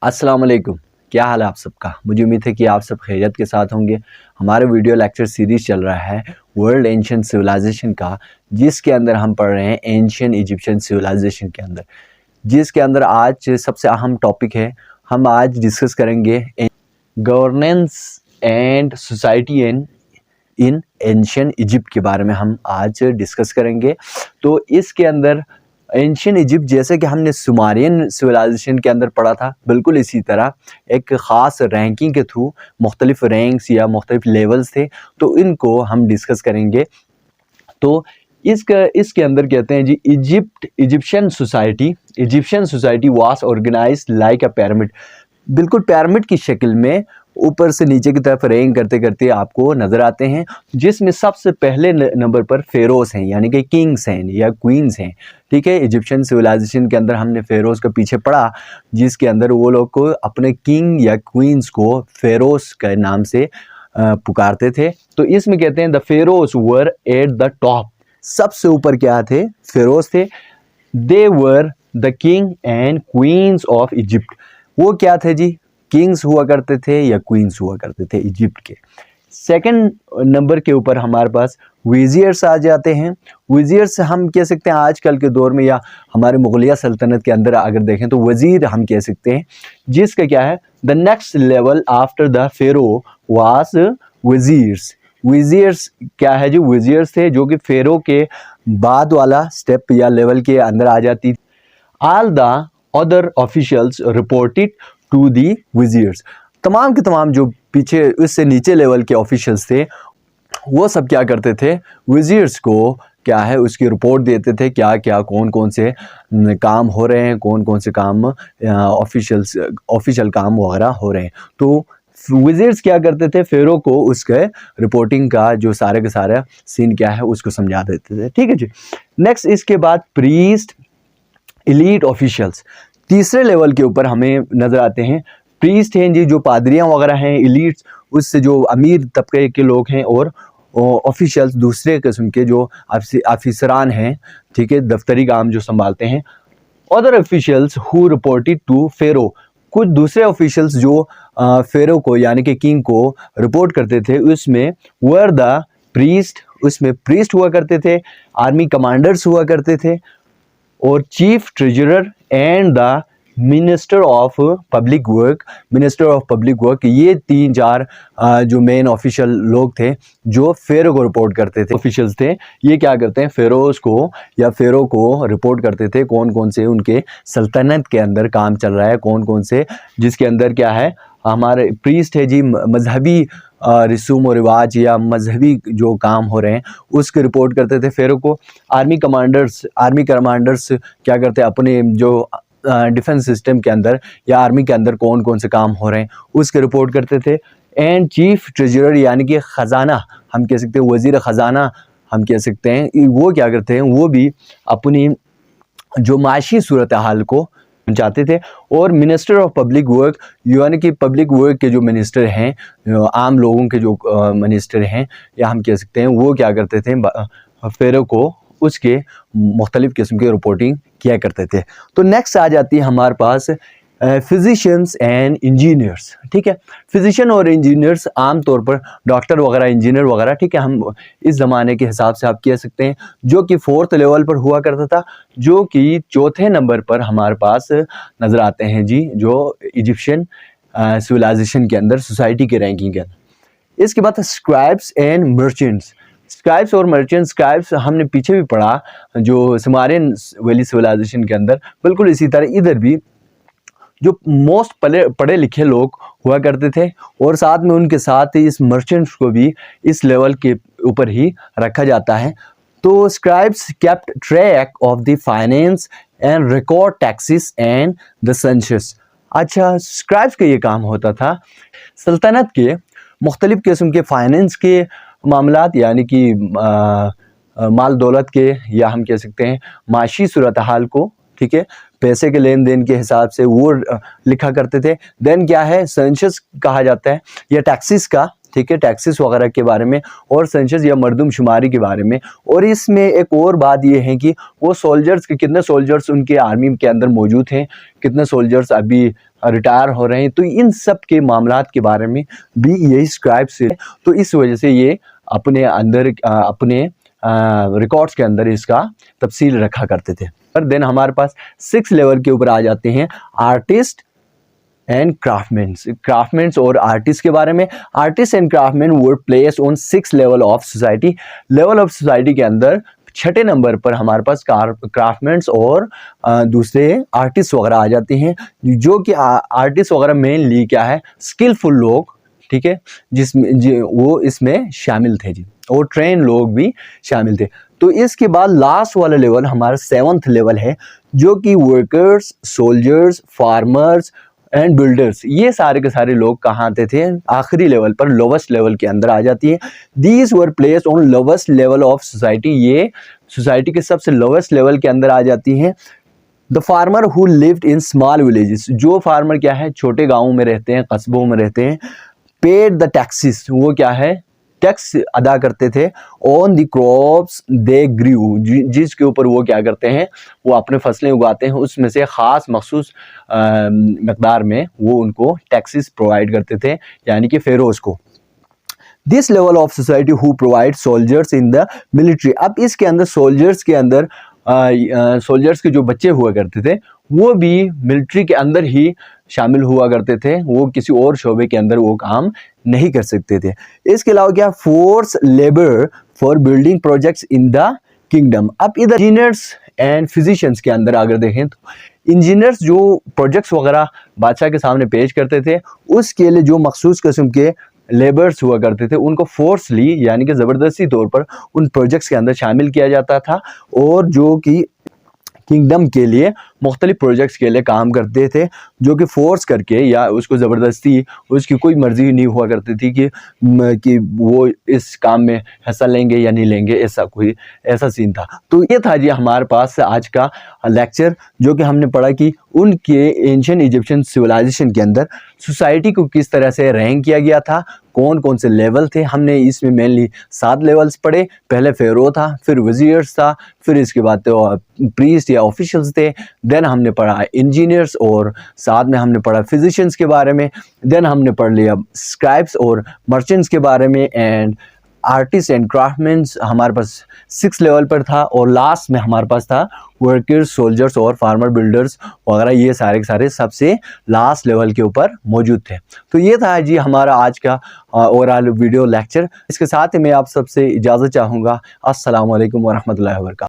अस्सलाम वालेकुम। क्या हाल है आप सबका। मुझे उम्मीद है कि आप सब खैरियत के साथ होंगे। हमारे वीडियो लेक्चर सीरीज़ चल रहा है वर्ल्ड एंशिएंट सिविलाइजेशन का, जिसके अंदर हम पढ़ रहे हैं एंशिएंट इजिप्शियन सिविलाइजेशन के अंदर, जिसके अंदर आज सबसे अहम टॉपिक है। हम आज डिस्कस करेंगे governance and society in ancient Egypt के बारे में हम आज डिस्कस करेंगे। तो इसके अंदर एंशिएंट इजिप्ट, जैसे कि हमने सुमेरियन सिविलाइजेशन के अंदर पढ़ा था, बिल्कुल इसी तरह एक ख़ास रैंकिंग के थ्रू मुख्तलिफ रैंक्स या मुख्तलिफ लेवल्स थे, तो इनको हम डिस्कस करेंगे। तो इसके अंदर कहते हैं जी, Egyptian society was organized like a pyramid. बिल्कुल पिरामिड की शक्ल में ऊपर से नीचे की तरफ रैंक करते करते आपको नज़र आते हैं, जिसमें सबसे पहले नंबर पर फेरोज हैं, यानी कि किंग्स हैं या क्वींस हैं। ठीक है, इजिप्शियन सिविलाइजेशन के अंदर हमने फेरोज का पीछे पढ़ा, जिसके अंदर वो लोग को अपने किंग या क्वींस को फेरोज के नाम से पुकारते थे। तो इसमें कहते हैं the pharaohs were at the top. सबसे ऊपर क्या थे? फेरोज थे। They were the king and queens of Egypt. वो क्या थे जी? किंग्स हुआ करते थे या क्वींस हुआ करते थे इजिप्ट के। सेकंड नंबर के ऊपर हमारे पास विजियर्स आ जाते हैं। विजियर्स हम कह सकते हैं आजकल के दौर में, या हमारे मुगलिया सल्तनत के अंदर अगर देखें तो वजीर हम कह सकते हैं, जिसका क्या है, the next level after the pharaoh was viziers. Viziers क्या है जी? विजियर्स थे जो कि फेरो के बाद वाला स्टेप या लेवल के अंदर आ जाती। All the other officials reported to the viziers. तमाम के तमाम जो पीछे इससे नीचे लेवल के ऑफिशियल्स थे, वो सब क्या करते थे? विजियर्स को क्या है, उसकी रिपोर्ट देते थे, क्या क्या कौन कौन से काम हो रहे हैं, कौन कौन से काम ऑफिशियल काम वगैरह हो रहे हैं। तो विजियर्स क्या करते थे? फेरो को उसके रिपोर्टिंग का जो सारे का सारा सीन क्या है उसको समझा देते थे। ठीक है जी। नेक्स्ट इसके बाद प्रीस्ट, एलीट ऑफिशियल्स। तीसरे लेवल के ऊपर हमें नज़र आते हैं प्रीस्ट हैं जी, जो पादरियाँ वगैरह हैं, एलीट्स उससे जो अमीर तबके के लोग हैं, और ऑफिशियल्स दूसरे किस्म के जो ऑफिसरान हैं, ठीक है, दफ्तरी काम जो संभालते हैं। Other officials who reported to pharaoh. कुछ दूसरे ऑफिशियल्स जो फेरो को यानी कि किंग को रिपोर्ट करते थे, उसमें वर द प्रीस्ट, उसमें प्रीस्ट हुआ करते थे, आर्मी कमांडर्स हुआ करते थे, और chief treasurer and the minister of public work. ये तीन चार जो मेन ऑफिशियल लोग थे जो फेरो को रिपोर्ट करते थे, ऑफिशियल्स थे। ये क्या करते हैं? फेरोज को या फेरो को रिपोर्ट करते थे कौन कौन से उनके सल्तनत के अंदर काम चल रहा है, कौन कौन से जिसके अंदर क्या है, हमारे प्रीस्ट है जी, मजहबी रसूम और रिवाज या मजहबी जो काम हो रहे हैं उसकी रिपोर्ट करते थे फेरो को। आर्मी कमांडर्स क्या करते हैं? अपने जो डिफेंस सिस्टम के अंदर या आर्मी के अंदर कौन कौन से काम हो रहे हैं उसके रिपोर्ट करते थे। एंड चीफ ट्रेजरर यानी कि ख़जाना हम कह सकते हैं, वज़ीर ख़जाना हम कह सकते हैं, वो क्या करते हैं? वो भी अपनी जो माशी सूरत हाल को चाहते थे। और मिनिस्टर ऑफ पब्लिक वर्क यानी कि पब्लिक वर्क के जो मिनिस्टर हैं, आम लोगों के जो मिनिस्टर हैं, या हम कह सकते हैं, वो क्या करते थे? फेरो को उसके मुख्तलिफ़ किस्म की रिपोर्टिंग किया करते थे। तो नेक्स्ट आ जाती है हमारे पास फिजिशियंस एंड इंजीनियर्स। ठीक है, फिजिशियन और इंजीनियर्स आम तौर पर डॉक्टर वगैरह, इंजीनियर वगैरह, ठीक है, हम इस ज़माने के हिसाब से आप कह सकते हैं, जो कि फोर्थ लेवल पर हुआ करता था, जो कि चौथे नंबर पर हमारे पास नज़र आते हैं जी, जो इजिप्शियन सिविलाइजेशन के अंदर सोसाइटी के रैंकिंग के अंदर। इसके बाद स्क्राइब्स एंड मर्चेंट्स। स्क्राइब्स और मर्चेंट्स, स्क्राइब्स हमने पीछे भी पढ़ा जो सुमेरियन वैली सिविलाइजेशन के अंदर, बिल्कुल इसी तरह इधर भी जो मोस्ट पढ़े लिखे लोग हुआ करते थे, और साथ में उनके साथ ही इस मर्चेंट्स को भी इस लेवल के ऊपर ही रखा जाता है। तो scribes kept track of the finance and record taxes and the census. अच्छा, स्क्राइब्स का ये काम होता था सल्तनत के मुख्तलिफ़ किस्म के फाइनेंस के मामलात, यानी कि माल दौलत के, या हम कह सकते हैं माशी सूरत हाल को, ठीक है, पैसे के लेन देन के हिसाब से वो लिखा करते थे। देन क्या है? सेंसस कहा जाता है या टैक्सेस का, ठीक है, टैक्सेस वगैरह के बारे में और सेंसस या मर्दमशुमारी के बारे में। और इसमें एक और बात ये है कि वो सोल्जर्स के कितने सोल्जर्स उनके आर्मी के अंदर मौजूद हैं, कितने सोल्जर्स अभी रिटायर हो रहे हैं, तो इन सब के मामलात के बारे में भी यही स्क्राइब्स है। तो इस वजह से ये अपने अंदर अपने रिकॉर्ड्स के अंदर इसका तफसील रखा करते थे। पर देन हमारे पास 6 लेवल के ऊपर आ जाते हैं आर्टिस्ट एंड क्राफ्टमैन्स और आर्टिस्ट के बारे में। Artist and craftsman were place on 6 level of society. Level of society के अंदर 6ठे नंबर पर हमारे पास क्राफ्टमैन्स और दूसरे आर्टिस्ट वगैरह आ जाते हैं, जो कि आर्टिस्ट वगैरह मेनली क्या है, स्किलफुल लोग, ठीक है, जिसमें वो इसमें शामिल थे जी, और ट्रेन लोग भी शामिल थे। तो इसके बाद लास्ट वाला लेवल हमारा 7th लेवल है, जो कि workers, soldiers, farmers and builders, ये सारे के सारे लोग कहाँ आते थे, आखिरी लेवल पर, लोवेस्ट लेवल के अंदर आ जाती है। These were place on lowest level of society, ये सोसाइटी के सबसे लोवेस्ट लेवल के अंदर आ जाती हैं। The farmer who lived in small villages, जो फार्मर क्या है, छोटे गाँवों में रहते हैं, कस्बों में रहते हैं। पेड द टैक्सेस, वो क्या है, टैक्स अदा करते थे। ऑन द क्रॉप्स दे ग्रू, जिसके ऊपर वो क्या करते हैं, वो अपने फसलें उगाते हैं, उसमें से ख़ास मखसूस मकदार में वो उनको टैक्सेस प्रोवाइड करते थे, यानी कि फेरोज़ को। This level of society who provide soldiers in the military, अब इसके अंदर सोल्जर्स के अंदर सोल्जर्स के जो बच्चे हुआ करते थे वो भी मिलिट्री के अंदर ही शामिल हुआ करते थे, वो किसी और शोबे के अंदर वो काम नहीं कर सकते थे। इसके अलावा क्या, force labour for building projects in the kingdom. अब इधर इंजीनियर्स एंड फिजिशियंस के अंदर अगर देखें तो इंजीनियर्स जो प्रोजेक्ट्स वगैरह बादशाह के सामने पेश करते थे, उसके लिए जो मखसूस किस्म के लेबर्स हुआ करते थे, उनको फोर्सली यानी कि ज़बरदस्ती तौर पर उन प्रोजेक्ट्स के अंदर शामिल किया जाता था, और जो कि किंगडम के लिए मुख्तलिफ प्रोजेक्ट्स के लिए काम करते थे, जो कि फोर्स करके या उसको ज़बरदस्ती, उसकी कोई मर्ज़ी नहीं हुआ करती थी कि वो इस काम में हिस्सा लेंगे या नहीं लेंगे, ऐसा सीन था। तो ये था जी हमारे पास आज का लेक्चर, जो कि हमने पढ़ा कि उनके एंशिएंट इजिप्शियन सिविलाइजेशन के अंदर सोसाइटी को किस तरह से रैंक किया गया था, कौन कौन से लेवल थे। हमने इसमें मेनली 7 लेवल्स पढ़े। पहले फेरो था, फिर वजीर्स था, फिर इसके बाद तो प्रीस्ट या ऑफिशियल्स थे, देन हमने पढ़ा इंजीनियर्स, और साथ में हमने पढ़ा फिजिशियंस के बारे में, देन हमने पढ़ लिया स्क्राइब्स और मर्चेंट्स के बारे में, एंड आर्टिस्ट एंड क्राफ्टमैन्स हमारे पास 6 लेवल पर था, और लास्ट में हमारे पास था वर्कर्स, सोल्जर्स और फार्मर बिल्डर्स वगैरह, ये सारे के सारे सबसे लास्ट लेवल के ऊपर मौजूद थे। तो ये था जी हमारा आज का ओवरऑल वीडियो लेक्चर। इसके साथ ही मैं आप सबसे इजाज़त चाहूँगा। अस्सलामु अलैकुम वरहमतुल्लाहि वबरकातुहू।